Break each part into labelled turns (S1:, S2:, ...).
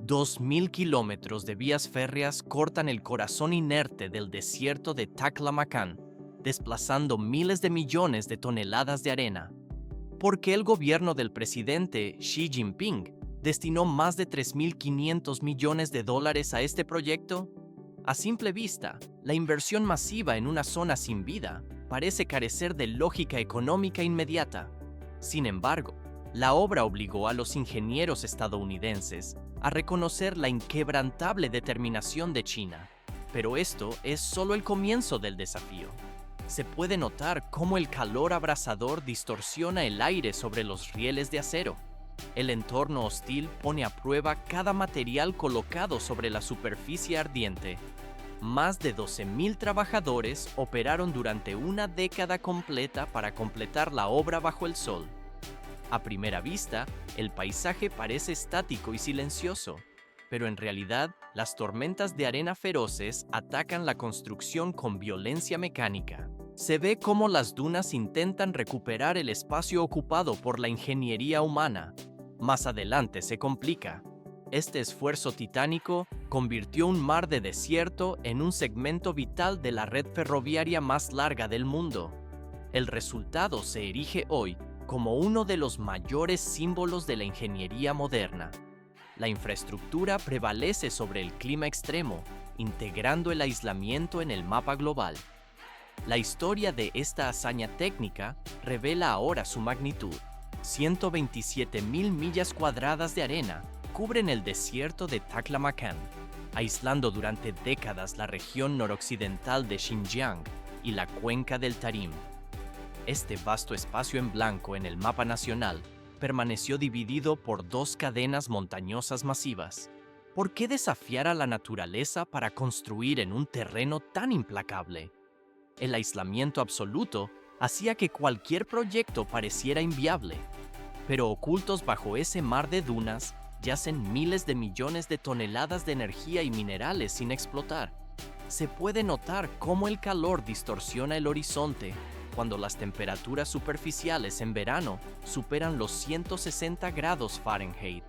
S1: 2.000 kilómetros de vías férreas cortan el corazón inerte del desierto de Taklamakan, desplazando miles de millones de toneladas de arena. ¿Por qué el gobierno del presidente Xi Jinping destinó más de 3.500 millones de dólares a este proyecto? A simple vista, la inversión masiva en una zona sin vida parece carecer de lógica económica inmediata. Sin embargo, la obra obligó a los ingenieros estadounidenses a reconocer la inquebrantable determinación de China. Pero esto es solo el comienzo del desafío. Se puede notar cómo el calor abrasador distorsiona el aire sobre los rieles de acero. El entorno hostil pone a prueba cada material colocado sobre la superficie ardiente. Más de 12.000 trabajadores operaron durante una década completa para completar la obra bajo el sol. A primera vista, el paisaje parece estático y silencioso, pero en realidad, las tormentas de arena feroces atacan la construcción con violencia mecánica. Se ve cómo las dunas intentan recuperar el espacio ocupado por la ingeniería humana. Más adelante se complica. Este esfuerzo titánico convirtió un mar de desierto en un segmento vital de la red ferroviaria más larga del mundo. El resultado se erige hoy como uno de los mayores símbolos de la ingeniería moderna. La infraestructura prevalece sobre el clima extremo, integrando el aislamiento en el mapa global. La historia de esta hazaña técnica revela ahora su magnitud. 127.000 millas cuadradas de arena cubren el desierto de Taklamakan, aislando durante décadas la región noroccidental de Xinjiang y la cuenca del Tarim. Este vasto espacio en blanco en el mapa nacional permaneció dividido por dos cadenas montañosas masivas. ¿Por qué desafiar a la naturaleza para construir en un terreno tan implacable? El aislamiento absoluto hacía que cualquier proyecto pareciera inviable. Pero ocultos bajo ese mar de dunas yacen miles de millones de toneladas de energía y minerales sin explotar. Se puede notar cómo el calor distorsiona el horizonte cuando las temperaturas superficiales en verano superan los 160 grados Fahrenheit.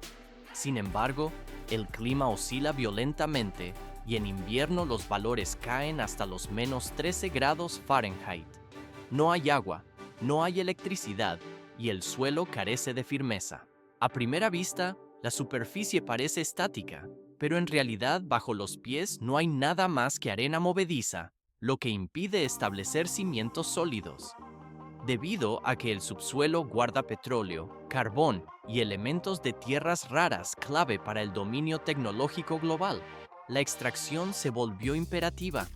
S1: Sin embargo, el clima oscila violentamente y en invierno los valores caen hasta los menos 13 grados Fahrenheit. No hay agua, no hay electricidad y el suelo carece de firmeza. A primera vista, la superficie parece estática, pero en realidad bajo los pies no hay nada más que arena movediza, lo que impide establecer cimientos sólidos. Debido a que el subsuelo guarda petróleo, carbón y elementos de tierras raras clave para el dominio tecnológico global, la extracción se volvió imperativa.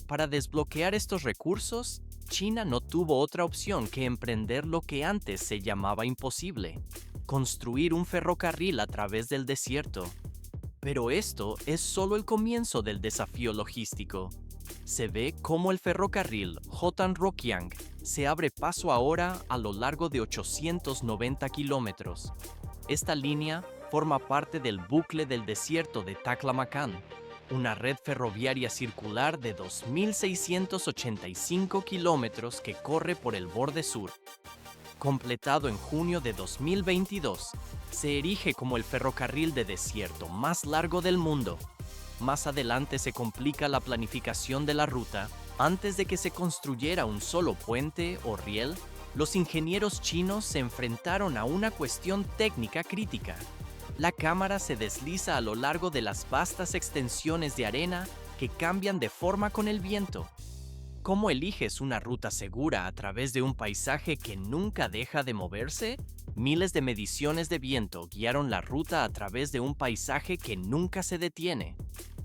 S1: Para desbloquear estos recursos, China no tuvo otra opción que emprender lo que antes se llamaba imposible: construir un ferrocarril a través del desierto. Pero esto es solo el comienzo del desafío logístico. Se ve cómo el ferrocarril Hotan-Rokiang se abre paso ahora a lo largo de 890 kilómetros. Esta línea forma parte del bucle del desierto de Taklamakan, una red ferroviaria circular de 2.685 kilómetros que corre por el borde sur. Completado en junio de 2022, se erige como el ferrocarril de desierto más largo del mundo. Más adelante se complica la planificación de la ruta. Antes de que se construyera un solo puente o riel, los ingenieros chinos se enfrentaron a una cuestión técnica crítica. La cámara se desliza a lo largo de las vastas extensiones de arena que cambian de forma con el viento. ¿Cómo eliges una ruta segura a través de un paisaje que nunca deja de moverse? Miles de mediciones de viento guiaron la ruta a través de un paisaje que nunca se detiene.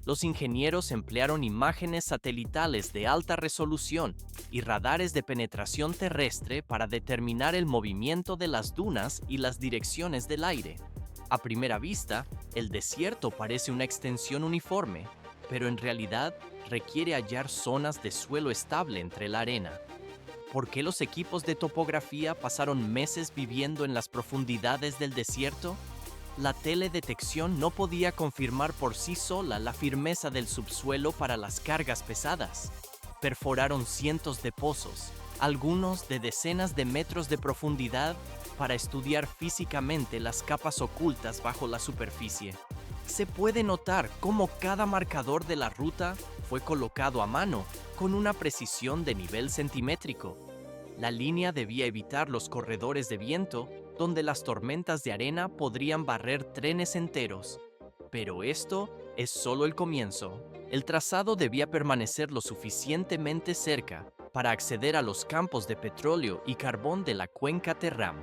S1: Los ingenieros emplearon imágenes satelitales de alta resolución y radares de penetración terrestre para determinar el movimiento de las dunas y las direcciones del aire. A primera vista, el desierto parece una extensión uniforme, pero en realidad requiere hallar zonas de suelo estable entre la arena. ¿Por qué los equipos de topografía pasaron meses viviendo en las profundidades del desierto? La teledetección no podía confirmar por sí sola la firmeza del subsuelo para las cargas pesadas. Perforaron cientos de pozos, algunos de decenas de metros de profundidad, para estudiar físicamente las capas ocultas bajo la superficie. Se puede notar cómo cada marcador de la ruta fue colocado a mano con una precisión de nivel centimétrico. La línea debía evitar los corredores de viento donde las tormentas de arena podrían barrer trenes enteros. Pero esto es solo el comienzo. El trazado debía permanecer lo suficientemente cerca para acceder a los campos de petróleo y carbón de la cuenca Terram.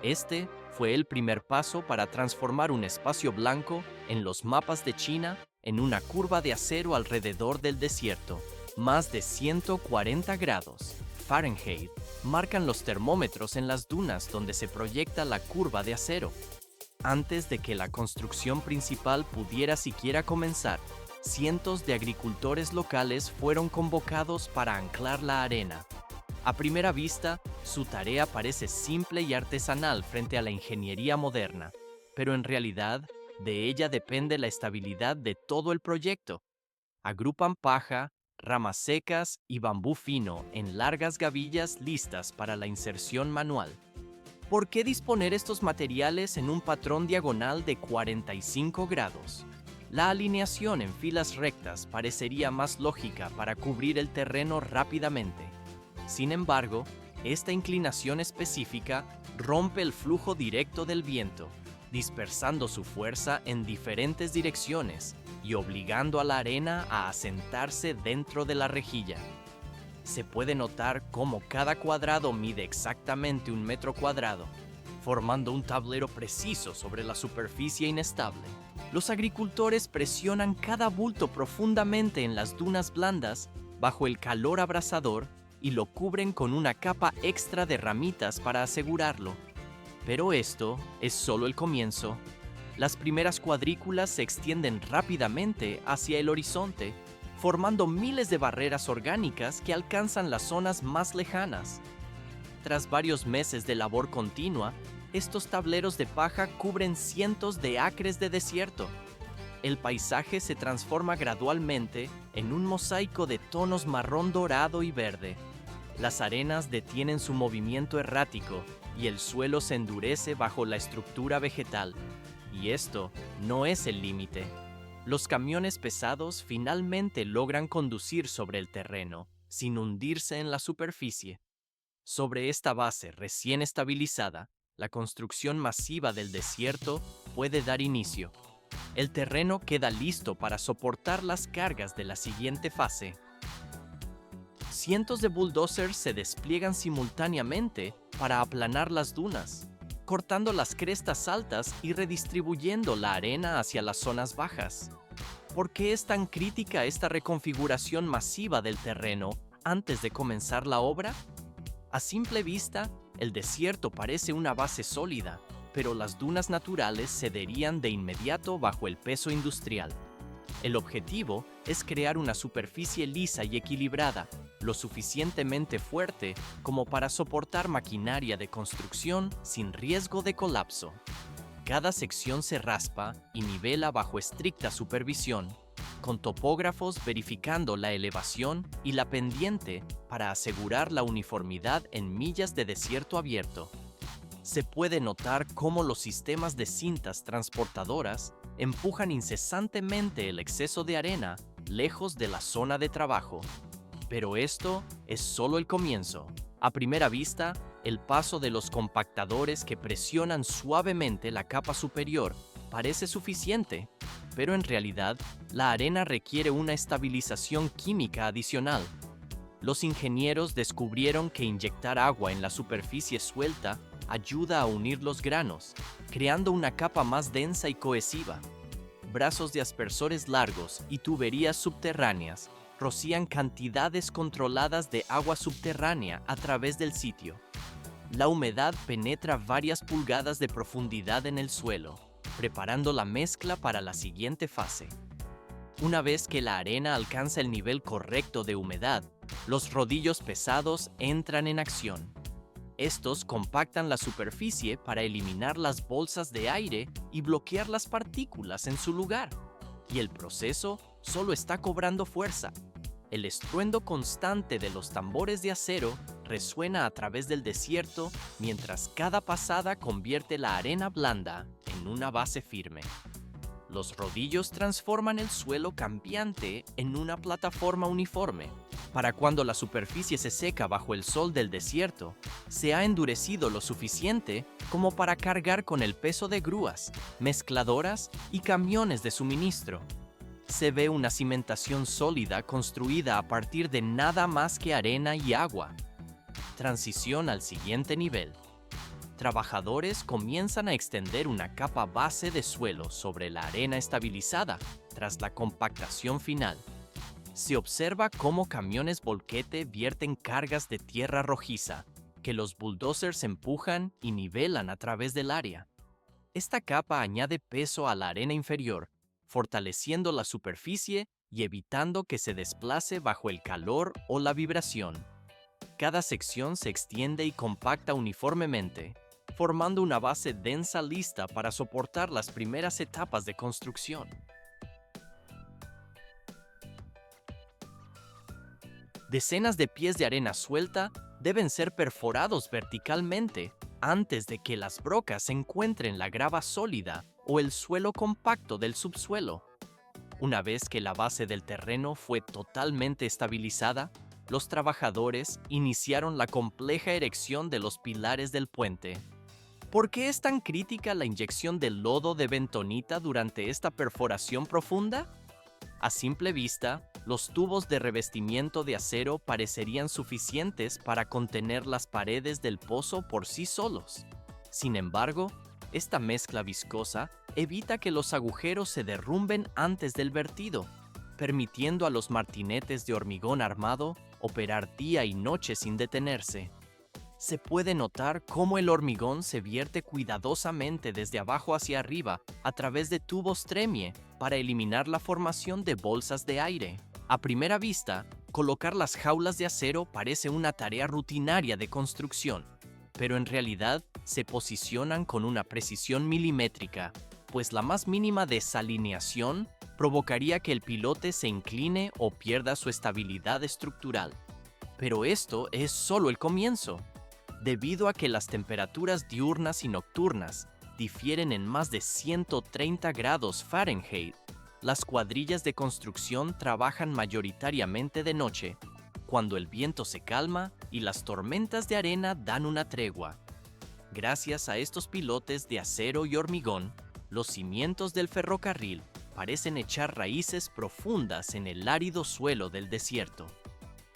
S1: Este fue el primer paso para transformar un espacio blanco en los mapas de China en una curva de acero alrededor del desierto. Más de 140 grados Fahrenheit marcan los termómetros en las dunas donde se proyecta la curva de acero. Antes de que la construcción principal pudiera siquiera comenzar, cientos de agricultores locales fueron convocados para anclar la arena. A primera vista, su tarea parece simple y artesanal frente a la ingeniería moderna, pero en realidad, de ella depende la estabilidad de todo el proyecto. Agrupan paja, ramas secas y bambú fino en largas gavillas listas para la inserción manual. ¿Por qué disponer estos materiales en un patrón diagonal de 45 grados? La alineación en filas rectas parecería más lógica para cubrir el terreno rápidamente. Sin embargo, esta inclinación específica rompe el flujo directo del viento, dispersando su fuerza en diferentes direcciones y obligando a la arena a asentarse dentro de la rejilla. Se puede notar cómo cada cuadrado mide exactamente 1 metro cuadrado, formando un tablero preciso sobre la superficie inestable. Los agricultores presionan cada bulto profundamente en las dunas blandas bajo el calor abrasador y lo cubren con una capa extra de ramitas para asegurarlo. Pero esto es solo el comienzo. Las primeras cuadrículas se extienden rápidamente hacia el horizonte, formando miles de barreras orgánicas que alcanzan las zonas más lejanas. Tras varios meses de labor continua, estos tableros de paja cubren cientos de acres de desierto. El paisaje se transforma gradualmente en un mosaico de tonos marrón dorado y verde. Las arenas detienen su movimiento errático y el suelo se endurece bajo la estructura vegetal. Y esto no es el límite. Los camiones pesados finalmente logran conducir sobre el terreno, sin hundirse en la superficie. Sobre esta base recién estabilizada, la construcción masiva del desierto puede dar inicio. El terreno queda listo para soportar las cargas de la siguiente fase. Cientos de bulldozers se despliegan simultáneamente para aplanar las dunas, cortando las crestas altas y redistribuyendo la arena hacia las zonas bajas. ¿Por qué es tan crítica esta reconfiguración masiva del terreno antes de comenzar la obra? A simple vista, el desierto parece una base sólida, pero las dunas naturales cederían de inmediato bajo el peso industrial. El objetivo es crear una superficie lisa y equilibrada, lo suficientemente fuerte como para soportar maquinaria de construcción sin riesgo de colapso. Cada sección se raspa y nivela bajo estricta supervisión, con topógrafos verificando la elevación y la pendiente para asegurar la uniformidad en millas de desierto abierto. Se puede notar cómo los sistemas de cintas transportadoras empujan incesantemente el exceso de arena lejos de la zona de trabajo. Pero esto es solo el comienzo. A primera vista, el paso de los compactadores que presionan suavemente la capa superior parece suficiente, pero en realidad, la arena requiere una estabilización química adicional. Los ingenieros descubrieron que inyectar agua en la superficie suelta ayuda a unir los granos, creando una capa más densa y cohesiva. Brazos de aspersores largos y tuberías subterráneas rocían cantidades controladas de agua subterránea a través del sitio. La humedad penetra varias pulgadas de profundidad en el suelo, preparando la mezcla para la siguiente fase. Una vez que la arena alcanza el nivel correcto de humedad, los rodillos pesados entran en acción. Estos compactan la superficie para eliminar las bolsas de aire y bloquear las partículas en su lugar. Y el proceso solo está cobrando fuerza. El estruendo constante de los tambores de acero resuena a través del desierto mientras cada pasada convierte la arena blanda en una base firme. Los rodillos transforman el suelo cambiante en una plataforma uniforme. Para cuando la superficie se seca bajo el sol del desierto, se ha endurecido lo suficiente como para cargar con el peso de grúas, mezcladoras y camiones de suministro. Se ve una cimentación sólida construida a partir de nada más que arena y agua. Transición al siguiente nivel. Trabajadores comienzan a extender una capa base de suelo sobre la arena estabilizada tras la compactación final. Se observa cómo camiones volquete vierten cargas de tierra rojiza, que los bulldozers empujan y nivelan a través del área. Esta capa añade peso a la arena inferior, fortaleciendo la superficie y evitando que se desplace bajo el calor o la vibración. Cada sección se extiende y compacta uniformemente, formando una base densa lista para soportar las primeras etapas de construcción. Decenas de pies de arena suelta deben ser perforados verticalmente antes de que las brocas encuentren la grava sólida o el suelo compacto del subsuelo. Una vez que la base del terreno fue totalmente estabilizada, los trabajadores iniciaron la compleja erección de los pilares del puente. ¿Por qué es tan crítica la inyección de lodo de bentonita durante esta perforación profunda? A simple vista, los tubos de revestimiento de acero parecerían suficientes para contener las paredes del pozo por sí solos. Sin embargo, esta mezcla viscosa evita que los agujeros se derrumben antes del vertido, permitiendo a los martinetes de hormigón armado operar día y noche sin detenerse. Se puede notar cómo el hormigón se vierte cuidadosamente desde abajo hacia arriba a través de tubos Tremie para eliminar la formación de bolsas de aire. A primera vista, colocar las jaulas de acero parece una tarea rutinaria de construcción, pero en realidad se posicionan con una precisión milimétrica, pues la más mínima desalineación provocaría que el pilote se incline o pierda su estabilidad estructural. Pero esto es solo el comienzo. Debido a que las temperaturas diurnas y nocturnas difieren en más de 130 grados Fahrenheit, las cuadrillas de construcción trabajan mayoritariamente de noche, cuando el viento se calma y las tormentas de arena dan una tregua. Gracias a estos pilotes de acero y hormigón, los cimientos del ferrocarril parecen echar raíces profundas en el árido suelo del desierto.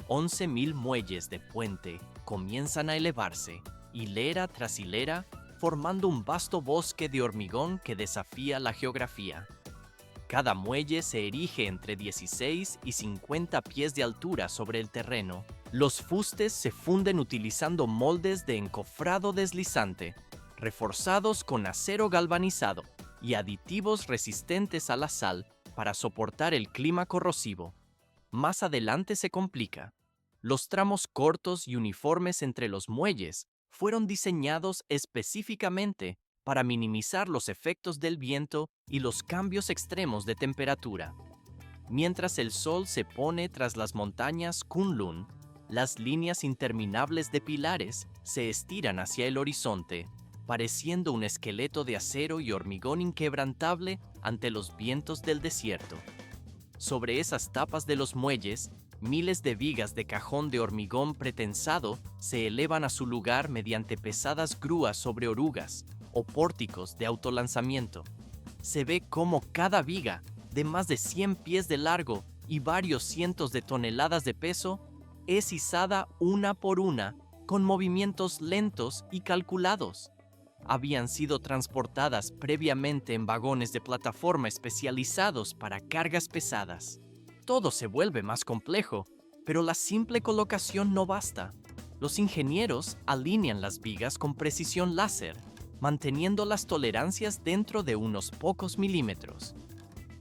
S1: 11.000 muelles de puente comienzan a elevarse, hilera tras hilera, formando un vasto bosque de hormigón que desafía la geografía. Cada muelle se erige entre 16 y 50 pies de altura sobre el terreno. Los fustes se funden utilizando moldes de encofrado deslizante, reforzados con acero galvanizado y aditivos resistentes a la sal para soportar el clima corrosivo. Más adelante se complica. Los tramos cortos y uniformes entre los muelles fueron diseñados específicamente para minimizar los efectos del viento y los cambios extremos de temperatura. Mientras el sol se pone tras las montañas Kunlun, las líneas interminables de pilares se estiran hacia el horizonte, pareciendo un esqueleto de acero y hormigón inquebrantable ante los vientos del desierto. Sobre esas tapas de los muelles, miles de vigas de cajón de hormigón pretensado se elevan a su lugar mediante pesadas grúas sobre orugas o pórticos de autolanzamiento. Se ve cómo cada viga, de más de 100 pies de largo y varios cientos de toneladas de peso, es izada una por una con movimientos lentos y calculados. Habían sido transportadas previamente en vagones de plataforma especializados para cargas pesadas. Todo se vuelve más complejo, pero la simple colocación no basta. Los ingenieros alinean las vigas con precisión láser, manteniendo las tolerancias dentro de unos pocos milímetros.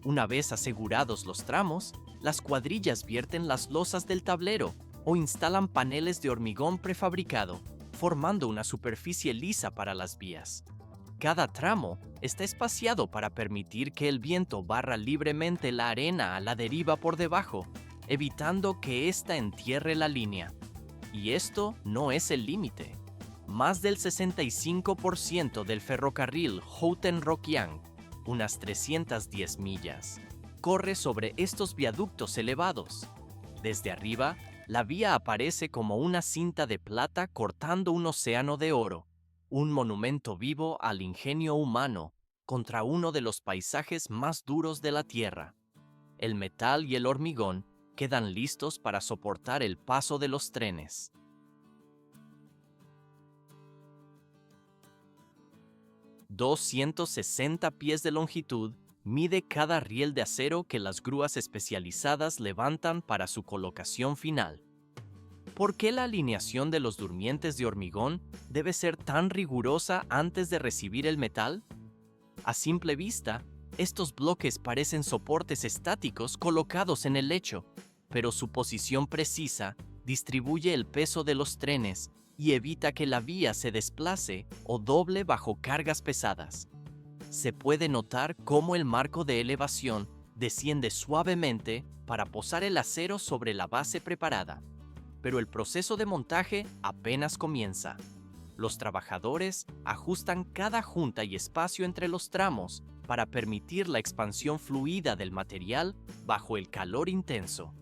S1: Una vez asegurados los tramos, las cuadrillas vierten las losas del tablero o instalan paneles de hormigón prefabricado, formando una superficie lisa para las vías. Cada tramo está espaciado para permitir que el viento barra libremente la arena a la deriva por debajo, evitando que ésta entierre la línea. Y esto no es el límite. Más del 65% del ferrocarril Houten-Rokiang unas 310 millas. Corre sobre estos viaductos elevados. Desde arriba, la vía aparece como una cinta de plata cortando un océano de oro, un monumento vivo al ingenio humano contra uno de los paisajes más duros de la Tierra. El metal y el hormigón quedan listos para soportar el paso de los trenes. 260 pies de longitud mide cada riel de acero que las grúas especializadas levantan para su colocación final. ¿Por qué la alineación de los durmientes de hormigón debe ser tan rigurosa antes de recibir el metal? A simple vista, estos bloques parecen soportes estáticos colocados en el lecho, pero su posición precisa distribuye el peso de los trenes y evita que la vía se desplace o doble bajo cargas pesadas. Se puede notar cómo el marco de elevación desciende suavemente para posar el acero sobre la base preparada. Pero el proceso de montaje apenas comienza. Los trabajadores ajustan cada junta y espacio entre los tramos para permitir la expansión fluida del material bajo el calor intenso.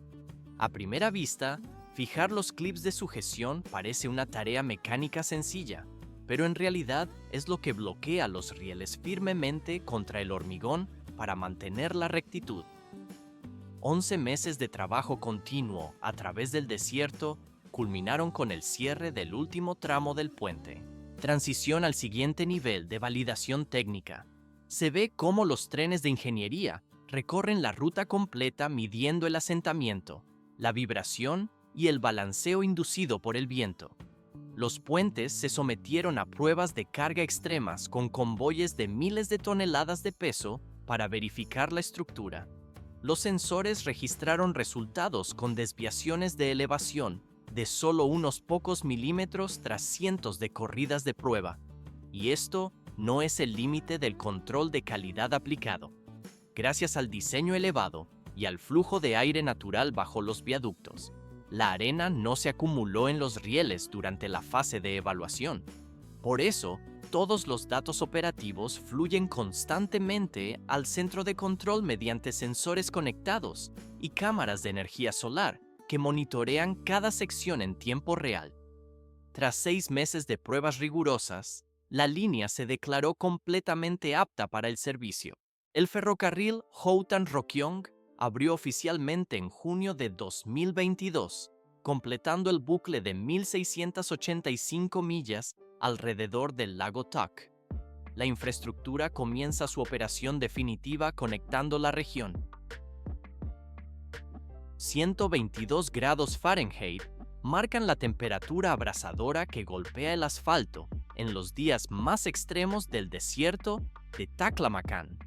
S1: A primera vista, fijar los clips de sujeción parece una tarea mecánica sencilla, pero en realidad es lo que bloquea los rieles firmemente contra el hormigón para mantener la rectitud. 11 meses de trabajo continuo a través del desierto culminaron con el cierre del último tramo del puente. Transición al siguiente nivel de validación técnica. Se ve cómo los trenes de ingeniería recorren la ruta completa midiendo el asentamiento, la vibración y el balanceo inducido por el viento. Los puentes se sometieron a pruebas de carga extremas con convoyes de miles de toneladas de peso para verificar la estructura. Los sensores registraron resultados con desviaciones de elevación de solo unos pocos milímetros tras cientos de corridas de prueba. Y esto no es el límite del control de calidad aplicado. Gracias al diseño elevado y al flujo de aire natural bajo los viaductos, la arena no se acumuló en los rieles durante la fase de evaluación. Por eso, todos los datos operativos fluyen constantemente al centro de control mediante sensores conectados y cámaras de energía solar que monitorean cada sección en tiempo real. Tras 6 meses de pruebas rigurosas, la línea se declaró completamente apta para el servicio. El ferrocarril Hotan-Rokyong abrió oficialmente en junio de 2022, completando el bucle de 1.685 millas alrededor del lago Tuk. La infraestructura comienza su operación definitiva conectando la región. 122 grados Fahrenheit marcan la temperatura abrasadora que golpea el asfalto en los días más extremos del desierto de Taklamakan.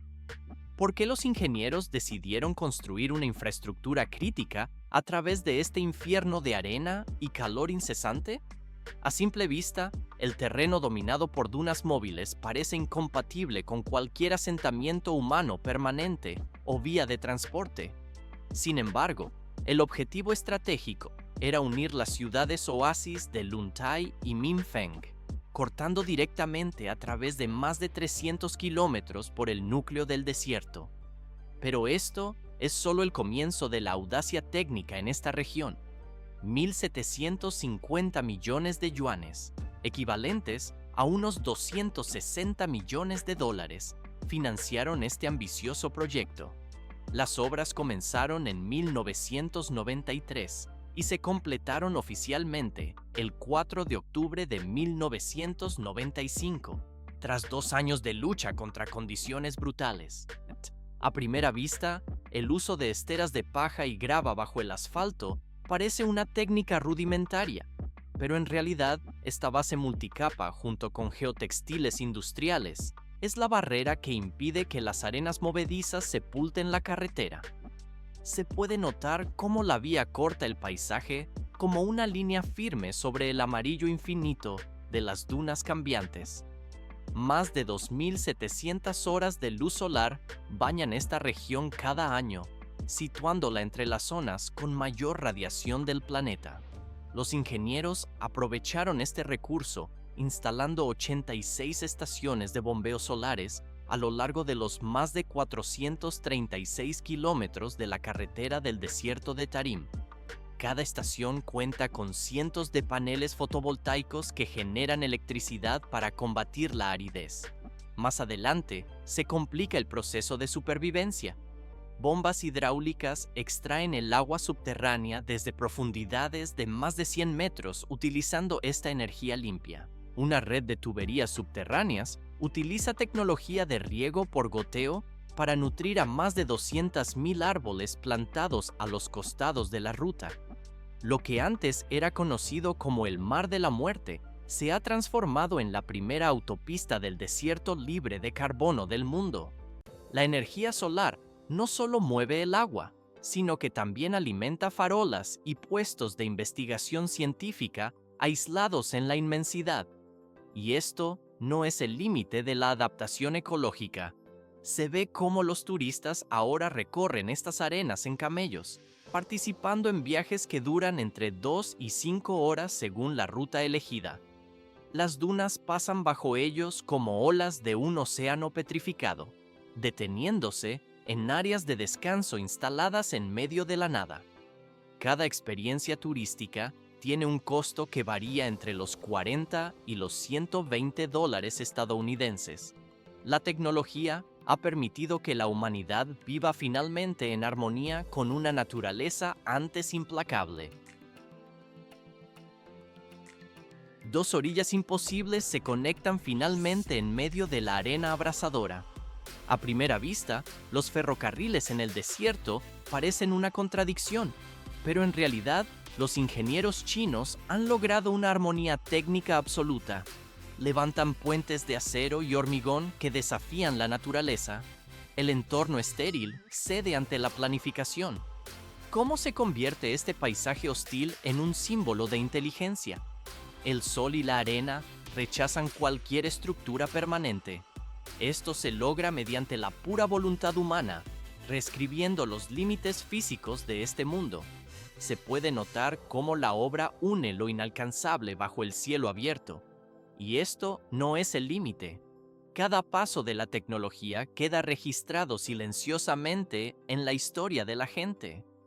S1: ¿Por qué los ingenieros decidieron construir una infraestructura crítica a través de este infierno de arena y calor incesante? A simple vista, el terreno dominado por dunas móviles parece incompatible con cualquier asentamiento humano permanente o vía de transporte. Sin embargo, el objetivo estratégico era unir las ciudades oasis de Lun Tai y Minh Phen, cortando directamente a través de más de 300 kilómetros por el núcleo del desierto. Pero esto es solo el comienzo de la audacia técnica en esta región. 1.750 millones de yuanes, equivalentes a unos 260 millones de dólares, financiaron este ambicioso proyecto. Las obras comenzaron en 1993 y se completaron oficialmente el 4 de octubre de 1995, tras 2 años de lucha contra condiciones brutales. A primera vista, el uso de esteras de paja y grava bajo el asfalto parece una técnica rudimentaria, pero en realidad esta base multicapa junto con geotextiles industriales es la barrera que impide que las arenas movedizas sepulten la carretera. Se puede notar cómo la vía corta el paisaje como una línea firme sobre el amarillo infinito de las dunas cambiantes. Más de 2.700 horas de luz solar bañan esta región cada año, situándola entre las zonas con mayor radiación del planeta. Los ingenieros aprovecharon este recurso instalando 86 estaciones de bombeos solares a lo largo de los más de 436 kilómetros de la carretera del desierto de Tarim. Cada estación cuenta con cientos de paneles fotovoltaicos que generan electricidad para combatir la aridez. Más adelante, se complica el proceso de supervivencia. Bombas hidráulicas extraen el agua subterránea desde profundidades de más de 100 metros utilizando esta energía limpia. Una red de tuberías subterráneas utiliza tecnología de riego por goteo para nutrir a más de 200.000 árboles plantados a los costados de la ruta. Lo que antes era conocido como el Mar de la Muerte se ha transformado en la primera autopista del desierto libre de carbono del mundo. La energía solar no solo mueve el agua, sino que también alimenta farolas y puestos de investigación científica aislados en la inmensidad. Y esto no es el límite de la adaptación ecológica. Se ve cómo los turistas ahora recorren estas arenas en camellos, participando en viajes que duran entre 2 y 5 horas según la ruta elegida. Las dunas pasan bajo ellos como olas de un océano petrificado, deteniéndose en áreas de descanso instaladas en medio de la nada. Cada experiencia turística tiene un costo que varía entre los 40 y los 120 dólares estadounidenses. La tecnología ha permitido que la humanidad viva finalmente en armonía con una naturaleza antes implacable. Dos orillas imposibles se conectan finalmente en medio de la arena abrasadora. A primera vista, los ferrocarriles en el desierto parecen una contradicción, pero en realidad, los ingenieros chinos han logrado una armonía técnica absoluta. Levantan puentes de acero y hormigón que desafían la naturaleza. El entorno estéril cede ante la planificación. ¿Cómo se convierte este paisaje hostil en un símbolo de inteligencia? El sol y la arena rechazan cualquier estructura permanente. Esto se logra mediante la pura voluntad humana, reescribiendo los límites físicos de este mundo. Se puede notar cómo la obra une lo inalcanzable bajo el cielo abierto. Y esto no es el límite. Cada paso de la tecnología queda registrado silenciosamente en la historia de la gente.